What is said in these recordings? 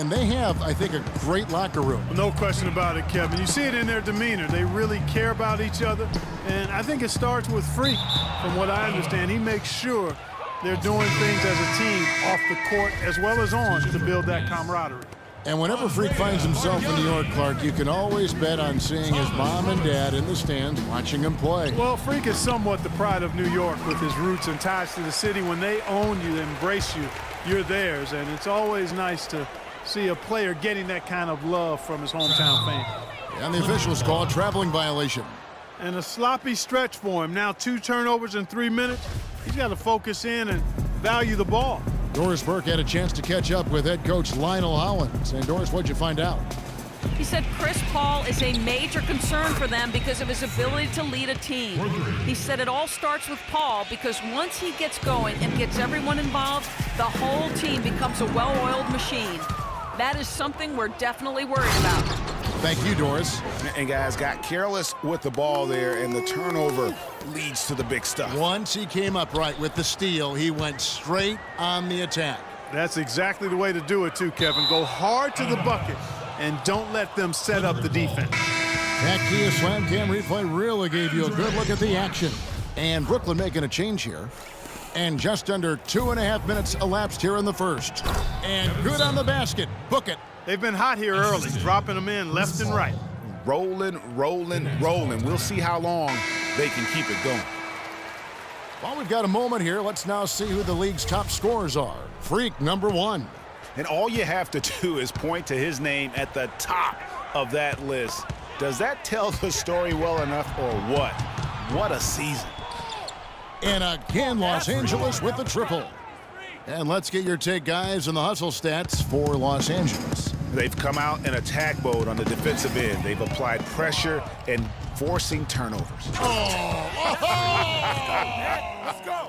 And they have, I think, a great locker room. No question about it, Kevin. You see it in their demeanor. They really care about each other. And I think it starts with Freak. From what I understand, he makes sure they're doing things as a team off the court as well as on to build that camaraderie. And whenever Freak finds himself in New York, Clark, you can always bet on seeing his mom and dad in the stands watching him play. Well, Freak is somewhat the pride of New York with his roots and ties to the city. When they own you, they embrace you, you're theirs. And it's always nice to see a player getting that kind of love from his hometown fans. And the officials call a traveling violation. And a sloppy stretch for him. Now 2 turnovers in 3 minutes. He's got to focus in and value the ball. Doris Burke had a chance to catch up with head coach Lionel Hollins. And Doris, what'd you find out? He said Chris Paul is a major concern for them because of his ability to lead a team. He said it all starts with Paul because once he gets going and gets everyone involved, the whole team becomes a well-oiled machine. That is something we're definitely worried about. Thank you, Doris. And guys got careless with the ball there, and the turnover leads to the big stuff. Once he came up right with the steal, he went straight on the attack. That's exactly the way to do it, too, Kevin. Go hard to the bucket and don't let them set up the defense. That Kia Slam Cam replay really gave you a good look at the action. And Brooklyn making a change here. And just under 2.5 minutes elapsed here in the first. And good on the basket. Book it. They've been hot here early, dropping them in left and right. Rolling, rolling, rolling. We'll see how long they can keep it going. Well, we've got a moment here. Let's now see who the league's top scorers are. Freak, number 1. And all you have to do is point to his name at the top of that list. Does that tell the story well enough or what? What a season. And again, Los Angeles with the triple. And let's get your take, guys, on the hustle stats for Los Angeles. They've come out in attack mode on the defensive end. They've applied pressure and forcing turnovers. Let's go.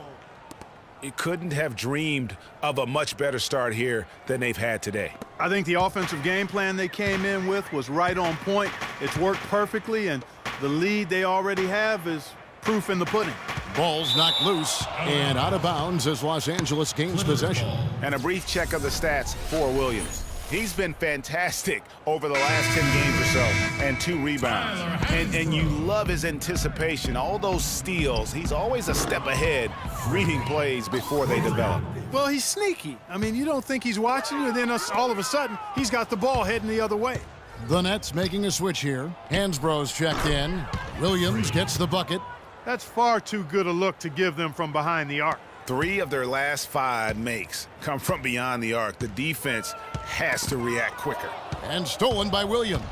You couldn't have dreamed of a much better start here than they've had today. I think the offensive game plan they came in with was right on point. It's worked perfectly, and the lead they already have is proof in the pudding. Ball's knocked loose and out of bounds as Los Angeles gains possession. And a brief check of the stats for Williams. He's been fantastic over the last 10 games or so, and 2 rebounds. And you love his anticipation, all those steals. He's always a step ahead, reading plays before they develop. Well, he's sneaky. I mean, you don't think he's watching you, and then all of a sudden, he's got the ball heading the other way. The Nets making a switch here. Hansbrough's checked in. Williams gets the bucket. That's far too good a look to give them from behind the arc. 3 of their last 5 makes come from beyond the arc. The defense has to react quicker. And stolen by Williams.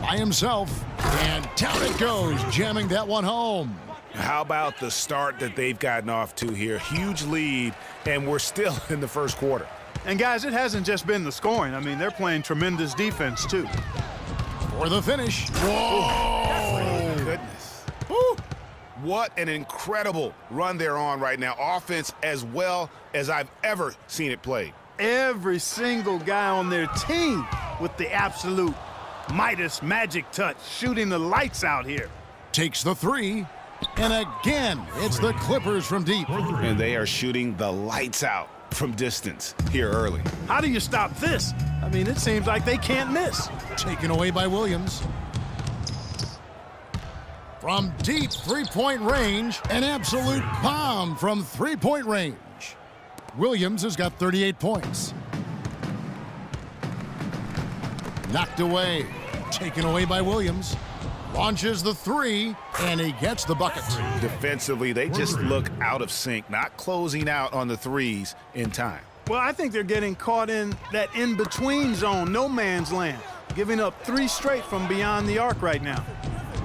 By himself. And down it goes, jamming that one home. How about the start that they've gotten off to here? Huge lead, and we're still in the first quarter. And, guys, it hasn't just been the scoring. I mean, they're playing tremendous defense, too. For the finish. Whoa! Goodness. Woo! What an incredible run they're on right now. Offense as well as I've ever seen it played. Every single guy on their team with the absolute Midas magic touch, shooting the lights out here. Takes the 3. And again, it's the Clippers from deep. And they are shooting the lights out from distance here early. How do you stop this? I mean, it seems like they can't miss. Taken away by Williams. From deep three-point range, an absolute bomb from three-point range. Williams has got 38 points. Knocked away. Taken away by Williams. Launches the 3, and he gets the bucket. Defensively, they just look out of sync, not closing out on the 3s in time. Well, I think they're getting caught in that in-between zone, no man's land, giving up 3 straight from beyond the arc right now.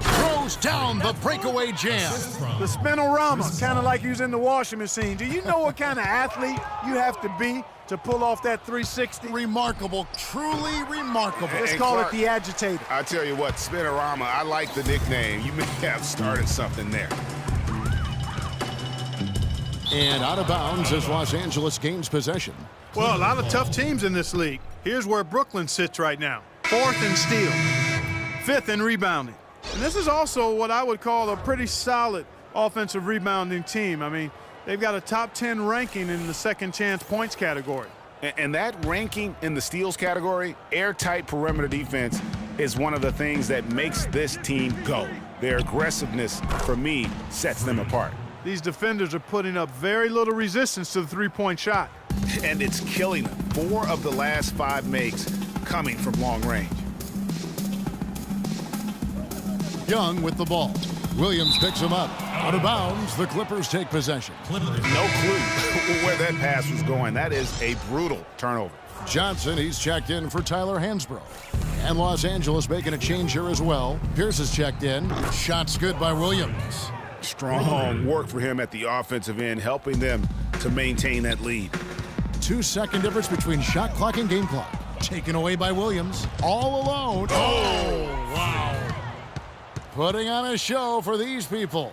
Throws down the breakaway jam. The spinorama, kind of like using the washing machine. Do you know what kind of athlete you have to be to pull off that 360? Remarkable, truly remarkable. Let's call it the agitator. I tell you what, Spinorama, I like the nickname. You may have started something there. And out of bounds as Los Angeles gains possession. Well, a lot of tough teams in this league. Here's where Brooklyn sits right now. 4th in steal, 5th in rebounding. And this is also what I would call a pretty solid offensive rebounding team. I mean, they've got a top 10 ranking in the second chance points category. And that ranking in the steals category, airtight perimeter defense, is one of the things that makes this team go. Their aggressiveness, for me, sets them apart. These defenders are putting up very little resistance to the three-point shot. And it's killing them. 4 of the last 5 makes coming from long range. Young with the ball. Williams picks him up. Out of bounds, the Clippers take possession. No clue where that pass was going. That is a brutal turnover. Johnson, he's checked in for Tyler Hansbrough. And Los Angeles making a change here as well. Pierce is checked in. Shots good by Williams. Strong work for him at the offensive end, helping them to maintain that lead. 2-second difference between shot clock and game clock. Taken away by Williams. All alone. Oh, wow. Putting on a show for these people.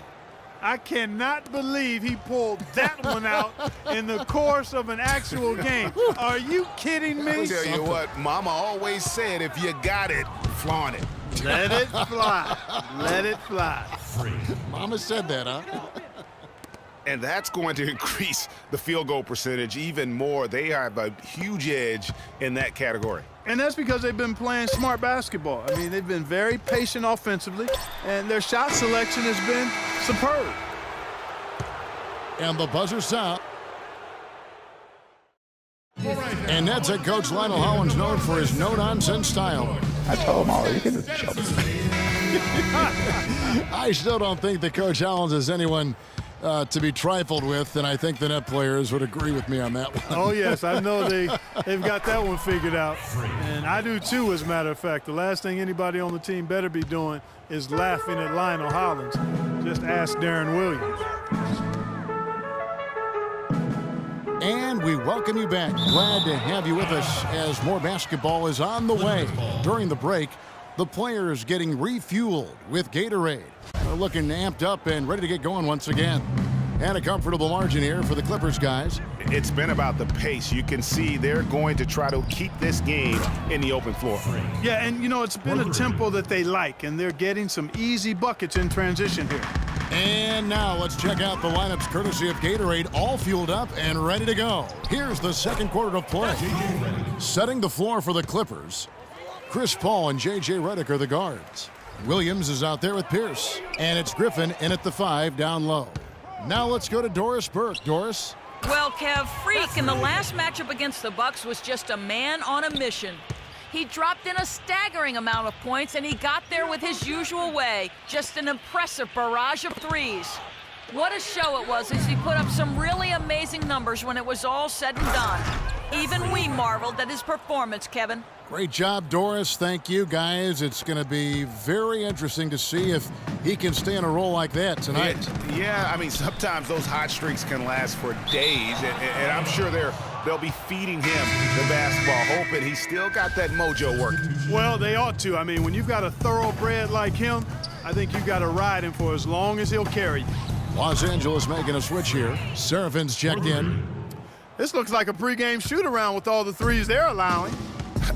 I cannot believe he pulled that one out in the course of an actual game. Are you kidding me? I'll tell you what, Mama always said, if you got it, flaunt it. Let it fly. Let it fly. Mama said that, huh? And that's going to increase the field goal percentage even more. They have a huge edge in that category. And that's because they've been playing smart basketball. I mean, they've been very patient offensively, and their shot selection has been superb. And the buzzer sound. And Nets head coach Lionel Hollins known for his no-nonsense style. I told him already, get the show. I still don't think that Coach Hollins is anyone to be trifled with, and I think the net players would agree with me on that one. Oh, yes, I know they've got that one figured out. And I do, too, as a matter of fact. The last thing anybody on the team better be doing is laughing at Lionel Hollins. Just ask Darren Williams. And we welcome you back. Glad to have you with us as more basketball is on the way. During the break, the players getting refueled with Gatorade. They're looking amped up and ready to get going once again. And a comfortable margin here for the Clippers guys. It's been about the pace. You can see they're going to try to keep this game in the open floor. Yeah, and, you know, it's been a tempo that they like, and they're getting some easy buckets in transition here. And now let's check out the lineups courtesy of Gatorade, all fueled up and ready to go. Here's the second quarter of play. Setting the floor for the Clippers, Chris Paul and J.J. Redick are the guards. Williams is out there with Pierce. And it's Griffin in at the 5 down low. Now let's go to Doris Burke. Doris? Well, Kev, Freak in the last matchup against the Bucks was just a man on a mission. He dropped in a staggering amount of points, and he got there with his usual way. Just an impressive barrage of threes. What a show it was as he put up some really amazing numbers when it was all said and done. Even we marveled at his performance, Kevin. Great job, Doris. Thank you, guys. It's going to be very interesting to see if he can stay in a role like that tonight. Yeah, I mean, sometimes those hot streaks can last for days, and I'm sure they'll be feeding him the basketball, hoping he's still got that mojo working. Well, they ought to. I mean, when you've got a thoroughbred like him, I think you've got to ride him for as long as he'll carry you. Los Angeles making a switch here. Serafin's checked in. This looks like a pregame shoot-around with all the threes they're allowing.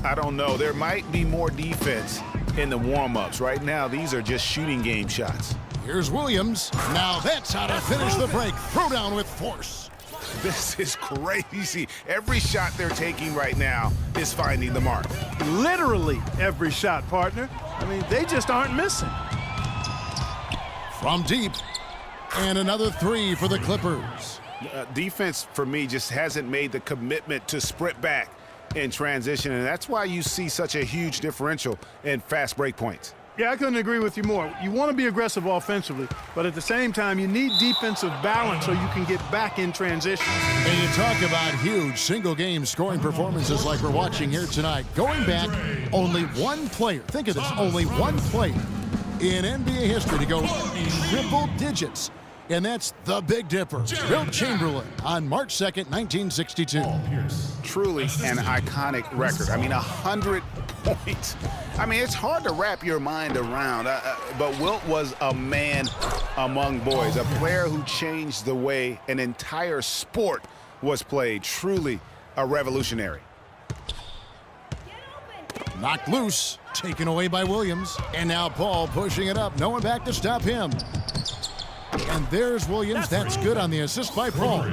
I don't know. There might be more defense in the warm-ups. Right now, these are just shooting game shots. Here's Williams. Now that's how to finish the break. Throw down with force. This is crazy. Every shot they're taking right now is finding the mark. Literally every shot, partner. I mean, they just aren't missing. From deep. And another 3 for the Clippers. Defense, for me, just hasn't made the commitment to sprint back in transition, and that's why you see such a huge differential in fast break points. Yeah, I couldn't agree with you more. You want to be aggressive offensively, but at the same time, you need defensive balance so you can get back in transition. And you talk about huge single-game scoring performances like we're watching here tonight. Going back, only one player, think of this, only one player in NBA history to go triple digits. And that's the Big Dipper, Wilt Chamberlain, on March 2nd, 1962. Truly an iconic record. I mean, 100 points. I mean, it's hard to wrap your mind around, but Wilt was a man among boys, a player who changed the way an entire sport was played. Truly a revolutionary. Knocked loose, taken away by Williams. And now Paul pushing it up, no one back to stop him. And there's Williams. That's good on the assist by Paul.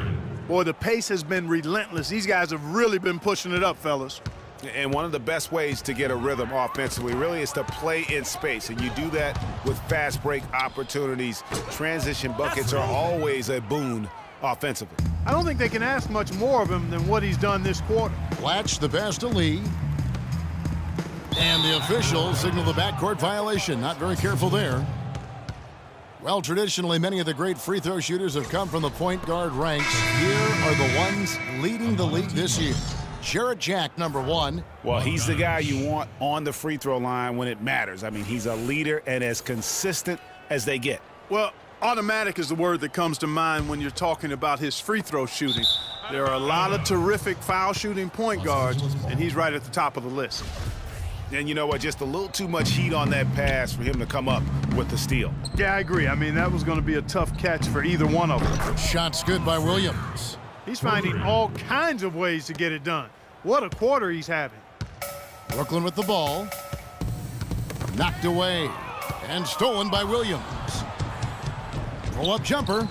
Boy, the pace has been relentless. These guys have really been pushing it up, fellas. And one of the best ways to get a rhythm offensively really is to play in space. And you do that with fast break opportunities. Transition buckets are always a boon offensively. I don't think they can ask much more of him than what he's done this quarter. Latch the pass to Lee. And the officials signal the backcourt violation. Not very careful there. Well, traditionally, many of the great free throw shooters have come from the point guard ranks. Here are the ones leading the league this year. Jarrett Jack, number 1. Well, he's the guy you want on the free throw line when it matters. I mean, he's a leader and as consistent as they get. Well, automatic is the word that comes to mind when you're talking about his free throw shooting. There are a lot of terrific foul shooting point guards, and he's right at the top of the list. And you know what? Just a little too much heat on that pass for him to come up with the steal. Yeah, I agree. I mean, that was going to be a tough catch for either one of them. Shots good by Williams. He's finding all kinds of ways to get it done. What a quarter he's having. Brooklyn with the ball. Knocked away and stolen by Williams. Pull-up jumper.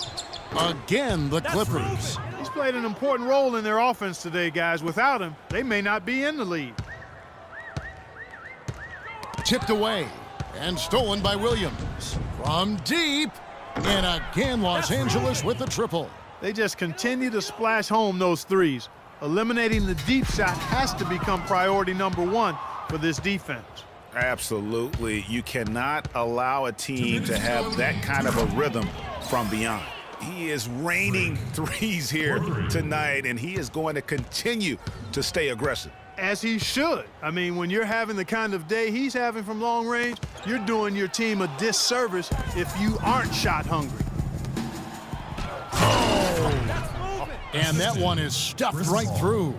Again, the Clippers. He's played an important role in their offense today, guys. Without him, they may not be in the lead. Tipped away and stolen by Williams. From deep. And again, Los Angeles with the triple. They just continue to splash home those threes. Eliminating the deep shot has to become priority number 1 for this defense. Absolutely. You cannot allow a team to have that kind of a rhythm from beyond. He is raining threes here tonight, and he is going to continue to stay aggressive. As he should. I mean, when you're having the kind of day he's having from long range, you're doing your team a disservice if you aren't shot hungry. And that one is stuffed right through.